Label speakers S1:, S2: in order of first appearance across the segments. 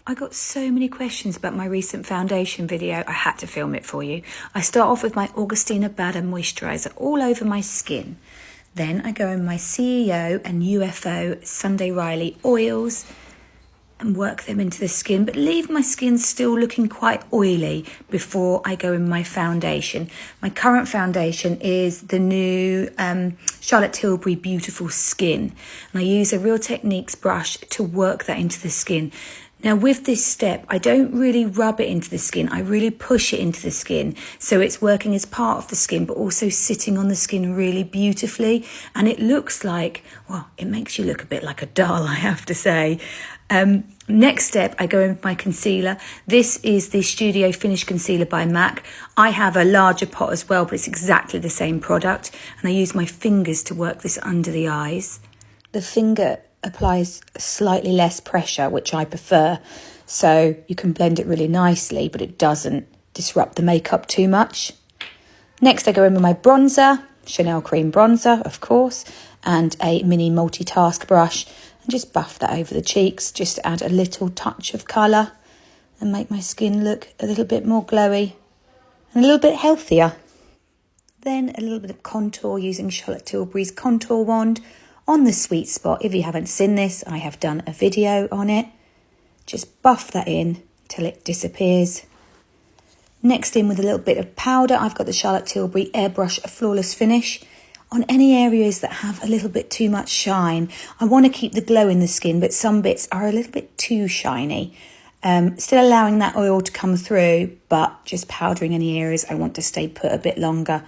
S1: I got so many questions about my recent foundation video, I had to film it for you. I start off with my Augustina Bader moisturiser all over my skin. Then I go in my CEO and UFO Sunday Riley oils and work them into the skin, but leave my skin still looking quite oily before I go in my foundation. My current foundation is the new Charlotte Tilbury Beautiful Skin, and I use a Real Techniques brush to work that into the skin. Now with this step, I don't really rub it into the skin, I really push it into the skin. So it's working as part of the skin, but also sitting on the skin really beautifully. And it looks like, well, it makes you look a bit like a doll, I have to say. Next step, I go in with my concealer. This is the Studio Finish Concealer by MAC. I have a larger pot as well, but it's exactly the same product. And I use my fingers to work this under the eyes. The finger applies slightly less pressure, which I prefer, so you can blend it really nicely, but it doesn't disrupt the makeup too much. Next I go in with my bronzer, Chanel Cream Bronzer of course, and a mini multitask brush, and just buff that over the cheeks just to add a little touch of colour and make my skin look a little bit more glowy and a little bit healthier. Then a little bit of contour using Charlotte Tilbury's contour wand on the sweet spot. If you haven't seen this, I have done a video on it. Just buff that in till it disappears. Next in with a little bit of powder, I've got the Charlotte Tilbury Airbrush Flawless Finish. On any areas that have a little bit too much shine, I want to keep the glow in the skin, but some bits are a little bit too shiny. Still allowing that oil to come through, but just powdering any areas I want to stay put a bit longer.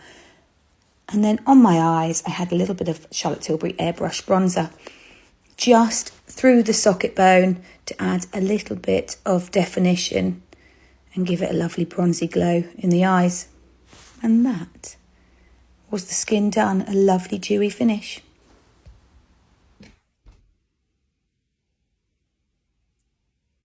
S1: And then on my eyes, I had a little bit of Charlotte Tilbury Airbrush Bronzer, just through the socket bone to add a little bit of definition and give it a lovely bronzy glow in the eyes. And that was the skin done, a lovely dewy finish.